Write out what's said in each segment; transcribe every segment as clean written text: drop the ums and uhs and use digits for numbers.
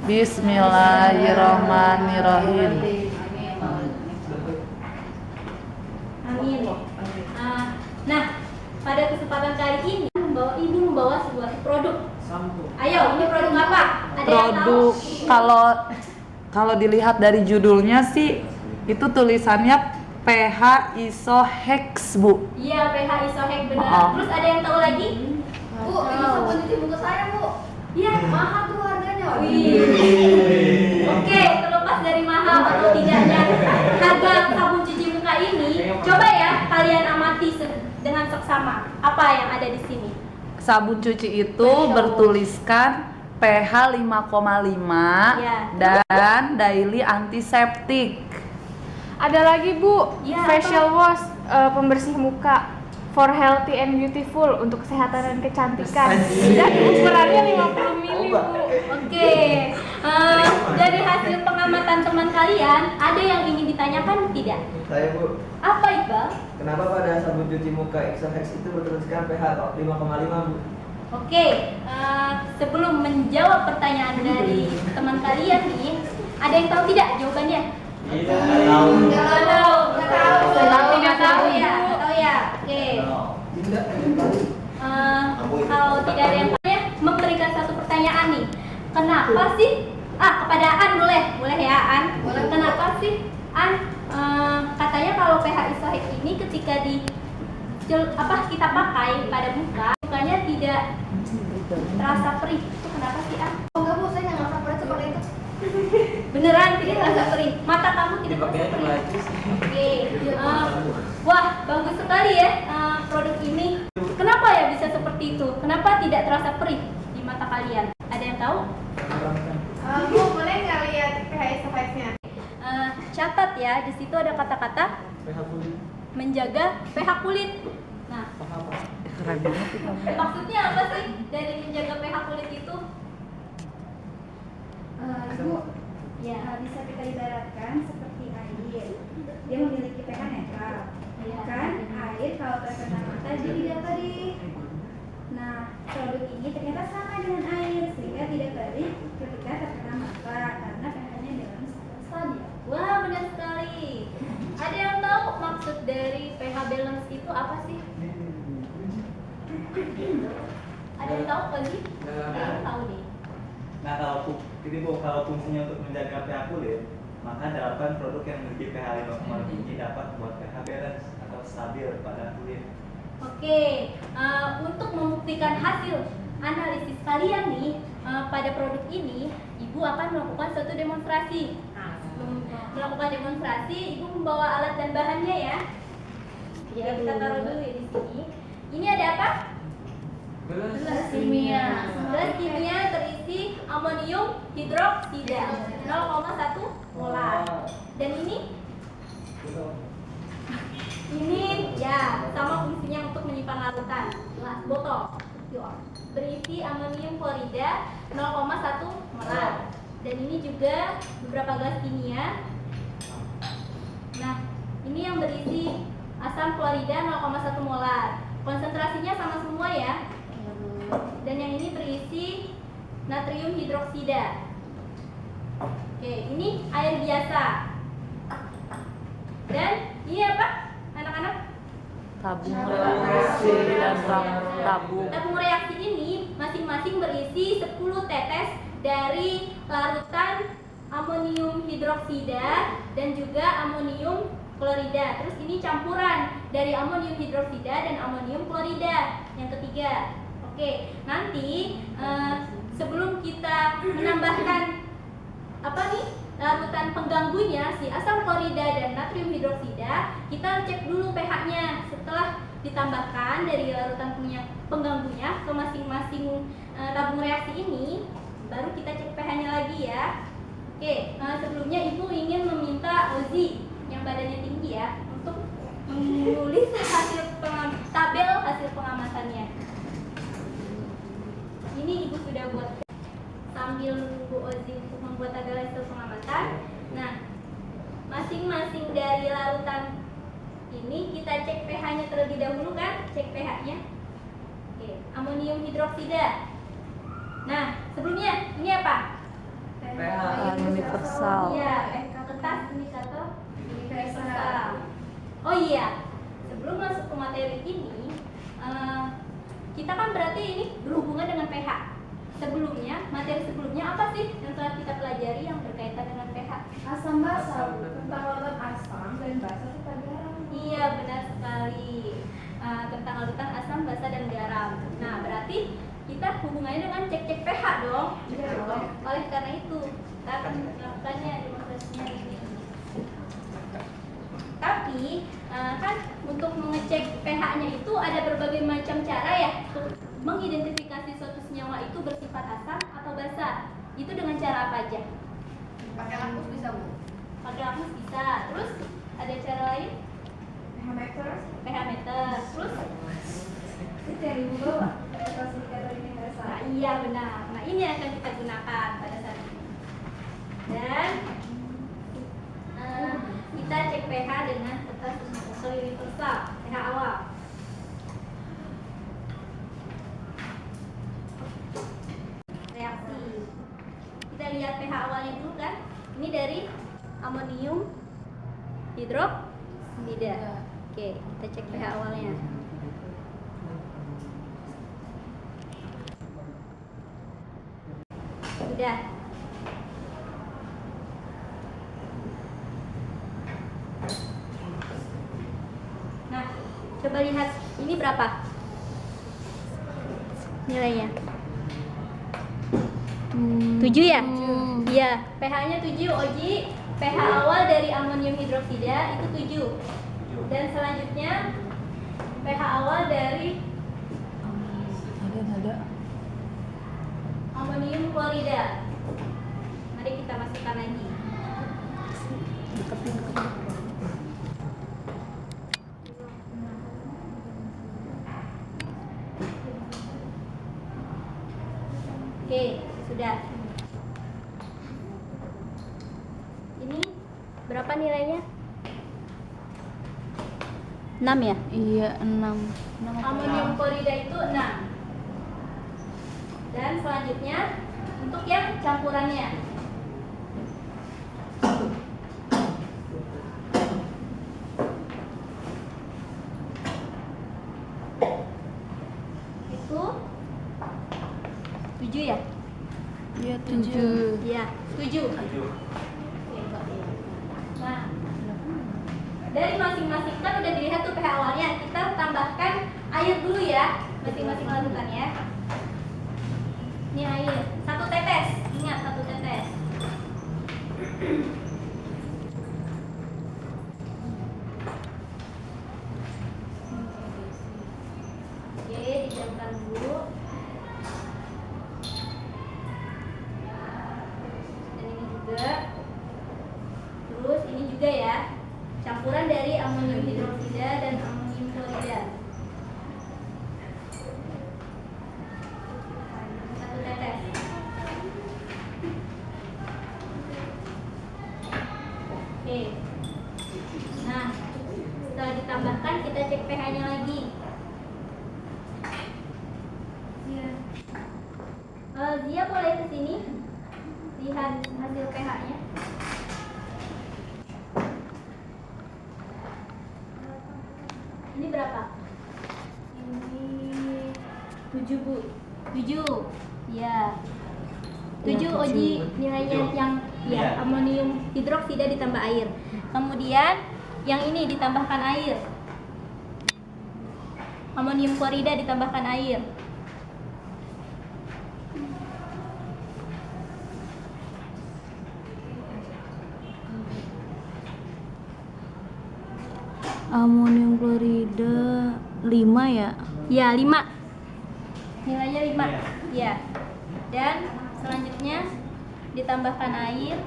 Bismillahirrahmanirrahim. Amin. Nah, pada kesempatan kali ini Ibu membawa sebuah produk. Ayo, ini produk apa? Ada yang tahu? Produk kalau dilihat dari judulnya sih itu tulisannya pH Isohex, Bu. Iya, pH Isohex benar. Oh. Terus ada yang tahu lagi? Bu, ini sabun cuci muka saya, Bu. Iya, Mahal tuh harganya. Wih. Oke, terlepas dari mahal atau tidaknya harga sabun cuci muka ini, coba ya kalian amati dengan seksama apa yang ada di sini. Sabun cuci itu bertuliskan pH 5,5 Ya. dan daily antiseptik. Ada lagi Bu, Ya, facial wash, pembersih muka for healthy and beautiful, untuk kesehatan dan kecantikan. Dan ukurannya 50 ml Bu. Oke, dari hasil pengamatan teman kalian, ada yang ingin ditanyakan tidak? Saya, Bu. Apa Iqbal? Kenapa pada sabun cuci muka Isohex itu bertuliskan pH 5,5, Bu? Oke, sebelum menjawab pertanyaan dari teman kalian nih, ada yang tahu tidak jawabannya? Iya, tahu. Nggak tahu. Tidak tahu ya? Bu. Tahu ya? Oke. Kalau tidak ada yang tanya, memberikan satu pertanyaan nih. Kenapa sih? Kepada An boleh ya An? Boleh. Kenapa sih An? Katanya kalau pH Isohex ini ketika kita pakai pada mukanya tidak terasa perih. Itu kenapa sih An? Oh, enggak, Bu, saya nggak ngerasa perih seperti itu. Beneran tidak terasa perih? Mata kamu tidak terasa perih? Oke. Wah, bagus sekali ya produk ini. Kenapa ya bisa seperti itu? Kenapa tidak terasa perih di mata kalian? Ada yang tahu? Bu, boleh nggak lihat pH Isohex-nya? Catat ya, di situ ada kata-kata pH kulit. menjaga pH kulit. Nah, Keren banget itu. maksudnya apa sih dari menjaga pH kulit itu? Ibu, Ya, bisa kita ibaratkan seperti air. Dia memiliki pH netral. Iya. Kan air kalau terkena mata dia tidak perih. Nah, produk ini ternyata sama dengan air sehingga tidak perih ketika terkena mata karena pH-nya dalam stabil. wah benar sekali. Ada yang tahu maksud dari pH balance itu apa sih? Ada yang tahu lagi? Ada yang tahu nih. Nah, kalau fungsinya untuk menjaga pH kulit, maka dapatkan produk yang memiliki pH 5,5 tinggi dapat membuat pH balance atau stabil pada kulit. Oke, untuk membuktikan hasil analisis kalian nih pada produk ini, Ibu akan melakukan suatu demonstrasi. Nah, sebelum melakukan demonstrasi, Ibu membawa alat dan bahannya ya. Ya, kita taruh dulu ya di sini. Ini ada apa? Gelas kimia. Gelas kimia terisi amonium hidroksida 0,1 molar. Dan ini ya sama fungsinya untuk menyimpan larutan. Gelas botol berisi amonium klorida 0,1 molar. Dan ini juga beberapa gelas kimia. Nah, ini yang berisi asam klorida 0,1 molar. Konsentrasinya sama semua ya. Dan yang ini berisi natrium hidroksida. Oke, ini air biasa. Dan ini apa, anak-anak? Tabung reaksi dan tabung. Tabung reaksi ini masing-masing berisi 10 tetes dari larutan amonium hidroksida dan juga amonium klorida. Terus ini campuran dari amonium hidroksida dan amonium klorida yang ketiga. Oke, nanti sebelum kita menambahkan larutan pengganggunya si asam klorida dan natrium hidroksida, kita cek dulu pH-nya. Setelah ditambahkan dari larutan pengganggunya ke masing-masing tabung reaksi ini, baru kita cek pH-nya lagi ya. Oke, sebelumnya Ibu ingin meminta Ozi yang badannya tinggi ya untuk menulis tabel hasil pengamatannya. Ini Ibu sudah buat sambil nunggu Ozi untuk membuat tabel hasil pengamatan. Nah, masing-masing dari larutan ini kita cek pH-nya terlebih dahulu kan? Cek pH-nya. Oke, amonium hidroksida. Nah, sebelumnya ini apa? pH universal. Iya, kertas indikator universal. Oh iya, sebelum masuk ke materi ini, kita kan berarti ini berhubungan dengan pH. Sebelumnya, materi sebelumnya apa sih yang telah kita pelajari yang berkaitan dengan pH? Asam basa, tentang larutan asam dan basa serta garam. Iya, benar sekali. Tentang larutan asam, basa, dan garam. Nah, berarti kita hubungannya dengan cek-cek pH dong. Iya dong. Oleh karena itu, kita akan melakukannya demonstrasinya ini. Tapi, kan untuk mengecek pH-nya itu ada berbagai macam cara ya untuk mengidentifikasi suatu senyawa itu bersifat asam atau basa. Itu dengan cara apa aja? Pakai lakmus bisa, Bu. Pakai lakmus bisa. Terus ada cara lain? pH meter. pH meter. Terus? Itu dari Google, Pak. Kertas indikator universal. Nah, iya benar. Nah, ini yang akan kita gunakan pada saat ini. Dan kita cek pH dengan kertas universal, pH awal. Reaksi. Kita lihat pH awalnya dulu kan. Ini dari amonium hidroksida. Oke, kita cek pH awalnya. Sudah. Nah, coba lihat ini berapa nilainya? 7 ya? Iya, pH-nya 7 Oji. pH awal dari amonium hidroksida itu 7. Dan selanjutnya pH awal dari Ada. amonium klorida. Mari kita masukkan lagi. Oke, sudah. Ini berapa nilainya? 6 ya? Iya, 6. Amonium klorida itu 6. Dan selanjutnya untuk yang campurannya. Itu 7 ya? Iya, 7. Iya, 7. Nah, dari masing-masing kan udah dilihat tuh pH awalnya. Kita tambahkan air dulu ya, masing-masing larutannya. Ini air, 1 tetes. Ingat, 1 tetes. Oke, didiamkan dulu. Dan ini juga. Terus ini juga ya, campuran dari amonium hidroksida dan amonium klorida. 1 tetes. Oke. Nah, setelah ditambahkan kita cek pH-nya lagi. Zia boleh ke sini lihat hasil pH-nya. Ini berapa? Ini 7 Bu. 7. Ya. 7 Oji nilainya yang ya amonium hidroksida ditambah air. Kemudian yang ini ditambahkan air. Amonium klorida ditambahkan air. Amonium klorida 5 ya? Ya, 5. Nilainya 5. Ya. Dan selanjutnya ditambahkan air.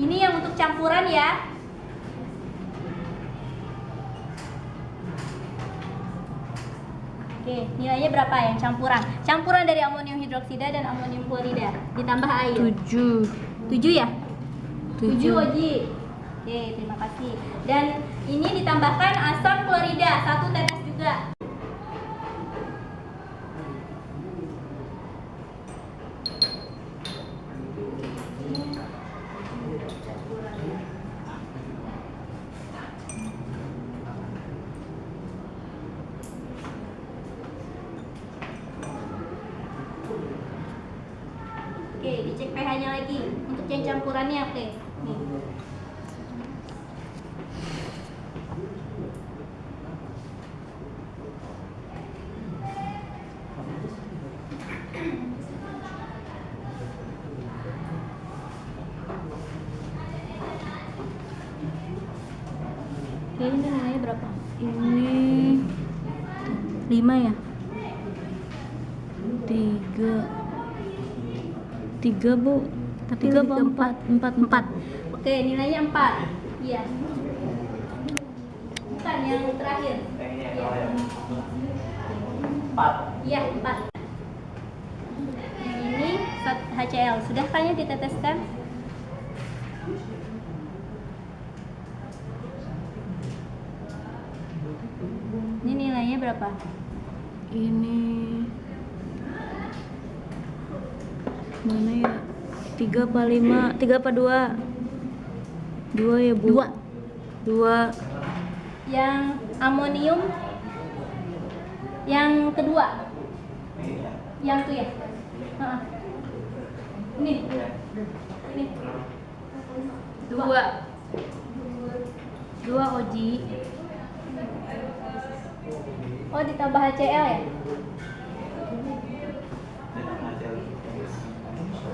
Ini yang untuk campuran ya. Oke, nilainya berapa yang campuran? Campuran dari amonium hidroksida dan amonium klorida ditambah air. 7. 7 ya? 7 7. Oji. Oke, terima kasih. Dan ini ditambahkan asam klorida 1 tetes juga. Oke, dicek pH-nya lagi untuk yang campurannya. Oke. Nih. Oke, ini nilainya berapa? Ini 5 ya? 3 Bu. Tapi 3 apa 4? 4. Oke, nilainya 4. Iya. Bukan yang terakhir. Yang ini Iya. ya. 4. Iya, 4. Yang ini HCl. Sudah kayaknya diteteskan? Ini nilainya berapa? Ini mana ya? 3 apa 5? 3 apa 2? 2 ya Bu? 2. Yang amonium yang kedua. Yang itu ya? Heeh. Ini. Ini. 2. 2 Oji. Oh, ditambah HCl ya?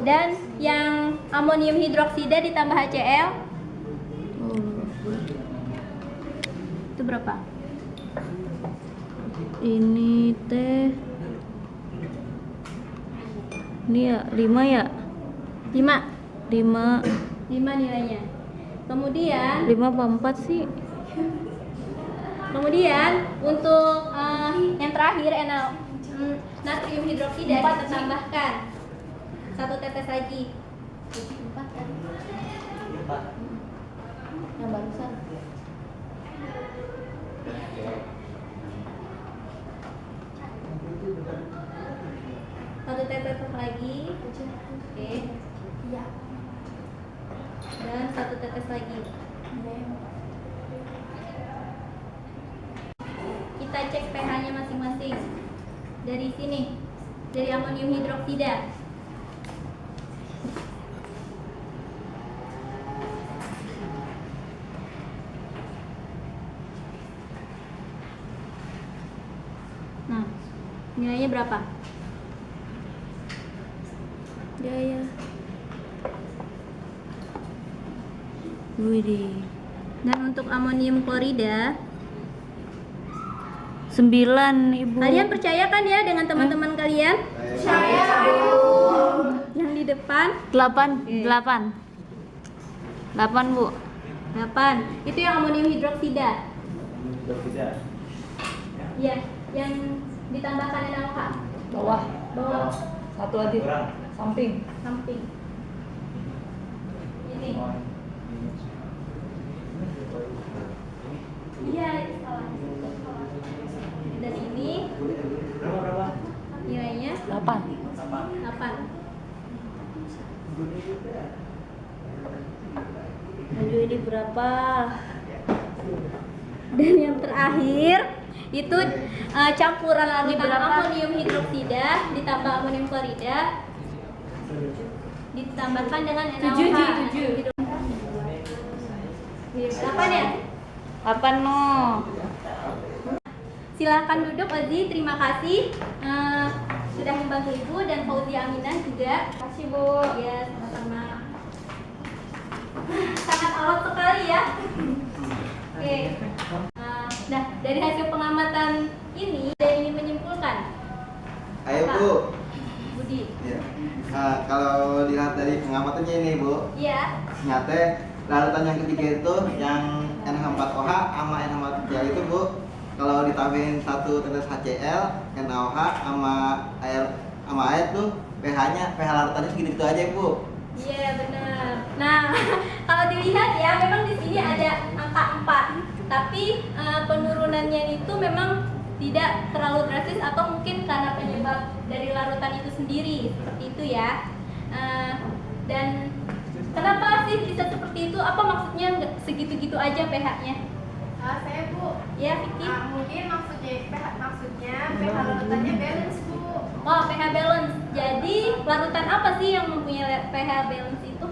Dan yang amonium hidroksida ditambah HCl Oh. itu berapa? Ini teh. Ini ya 5 ya? 5. 5 nilainya. Kemudian 5 apa 4 sih? untuk yang terakhir natrium hidroksida kita tambahkan 1 tetes lagi. 4 kan? Yang barusan. Satu tetes lagi. Oke. Dan 1 tetes lagi. Kita cek pH-nya masing-masing. Dari sini, dari amonium hidroksida. Nah, nilainya berapa? Ya. Widih. Dan untuk amonium klorida, 9 Ibu. kalian percaya kan ya dengan teman-teman kalian? Yang di depan 8 Bu. 8. Itu yang amonium hidroksida. Tidak. Iya, yang ditambahkan NaOH. Bawah. Bawah, Satu lagi. Kurang. Samping. samping. Ini. Iya, itu salah. Dan ini Berapa? nilainya 8. 8. Aduh, ini berapa? Dan yang terakhir itu campuran larutan berapa? amonium hidroksida ditambah amonium klorida ditambahkan dengan NaOH. 7. 8 ya? 8 no. Silakan duduk Ozi, terima kasih sudah membantu Ibu dan Fauzia Aminah juga. Terima kasih Bu. Ya, sama-sama. Sangat alot sekali ya. Oke. Nah, dari hasil pengamatan ini saya ingin menyimpulkan. Ayo Apa? Bu. Budi. Ya. Kalau dilihat dari pengamatannya ini Bu, Iya. ternyata larutan yang ketiga itu yang NH4OH sama NH4CL itu Bu, kalau ditambahin 1 tetes HCl, NaOH sama air tuh pH larutannya segitu aja Bu. Iya, benar. Nah, kalau dilihat ya memang di sini ada angka 4. Tapi penurunannya itu memang tidak terlalu drastis atau mungkin karena penyebab dari larutan itu sendiri, seperti itu ya. Dan kenapa sih bisa seperti itu? Apa maksudnya nggak segitu-gitu aja pH-nya? Saya Bu. Ya, Vicky. Mungkin maksudnya pH larutannya balance Bu. Oh, pH balance. Jadi larutan apa sih yang mempunyai pH balance itu?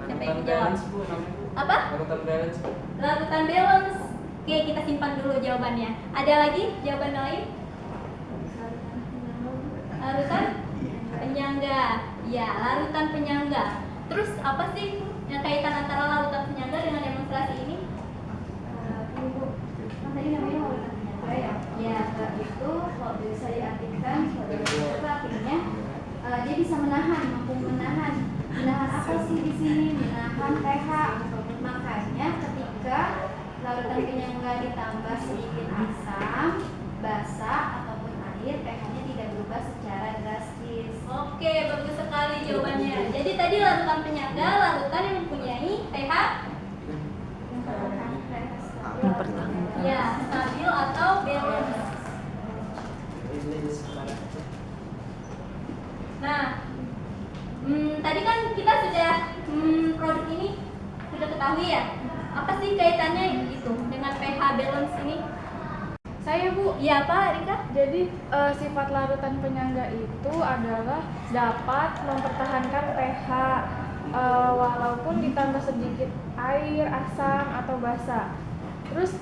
Siapa yang jawab? Apa? Larutan balance. Larutan balance. Oke, kita simpan dulu jawabannya. Ada lagi jawaban lain? Larutan penyangga. Ya, larutan penyangga. Terus apa sih yang kaitan antara larutan penyangga dengan demonstrasi ini? Ibu, kan tadi namanya larutan penyangga ya. Ya, itu kalau bisa diartikan sebagai artinya dia bisa menahan, mampu menahan. Menahan apa sih di sini? Menahan pH. Makanya ketika larutan penyangga ditambah sedikit asam, basa ataupun air, pH-nya tidak berubah secara drastis. Oke, bagus sekali jawabannya. Jadi tadi larutan penyangga, larutan yang mempunyai pH Mempertahankan. ya stabil atau balance. Nah, tadi kan kita sudah produk ini sudah ketahui ya. Apa sih kaitannya gitu dengan pH balance ini? Saya Bu, Iya Pak Rika? jadi sifat larutan penyangga itu adalah dapat mempertahankan pH walaupun ditambah sedikit air, asam atau basa. Terus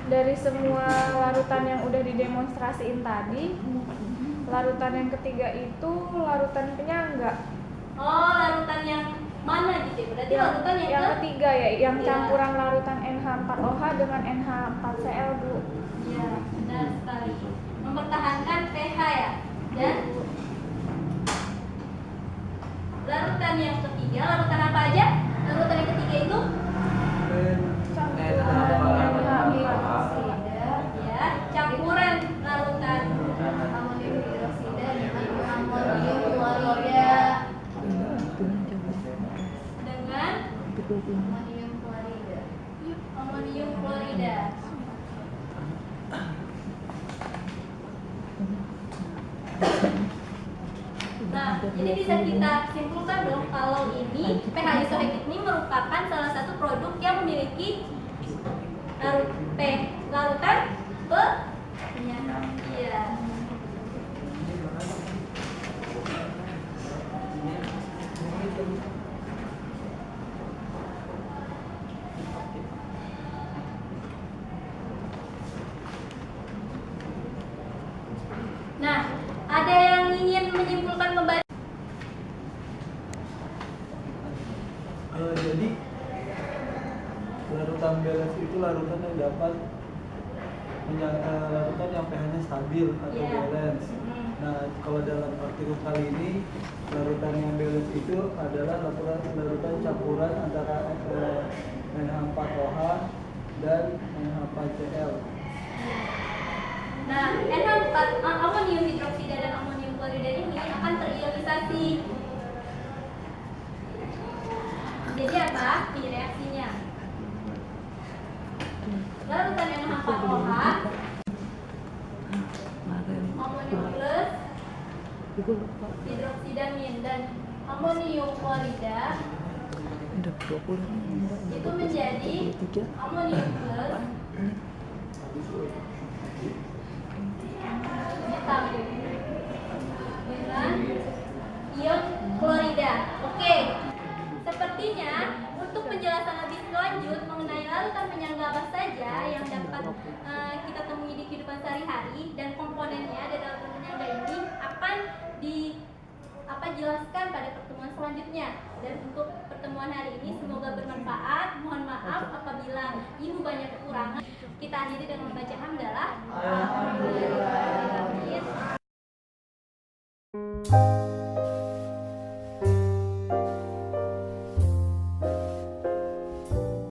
dari semua larutan yang udah didemonstrasiin tadi, larutan yang ketiga itu larutan penyangga. Oh, larutan yang mana gitu? Berarti larutan yang ke ketiga ya, yang Iya. campuran larutan NH4OH dengan NH4Cl Bu. Iya, benar sekali. Mempertahankan pH ya. Dan larutan yang ketiga, larutan apa aja? Larutan yang ketiga itu ya, campuran larutan Amonium hidroksida dengan amonium klorida. dengan Amonium klorida. amonium klorida. Nah, jadi bisa kita simpulkan dong kalau ini pH isohexit ini merupakan salah satu produk yang memiliki larutan penyangga. Iya. Nah, ada yang ingin menyimpulkan kembali? Jadi larutan balance itu larutan yang dapat larutan yang pH-nya stabil atau Iya. balance. Nah, kalau dalam artikel kali ini larutan yang balance itu adalah larutan campuran antara NH4OH dan NH4Cl. Nah, NH4 amonium hidroksida dan amonium klorida ini akan terionisasi. Jadi apa? Ini reaksinya. Larutan NH4OH, amonium plus hidroksidamin dan amonium klorida itu menjadi amonium plus ditambah dengan ion klorida. Oke, sepertinya untuk penjelasan lebih lanjut mengenai larutan penyangga apa saja yang dapat kita temui di kehidupan sehari-hari dan komponennya dari larutan penyangga ini akan jelaskan pada pertemuan selanjutnya. Dan untuk pertemuan hari ini semoga bermanfaat. Mohon maaf apabila ibu banyak kekurangan. Kita akhiri dengan membaca hamdalah. Alhamdulillah.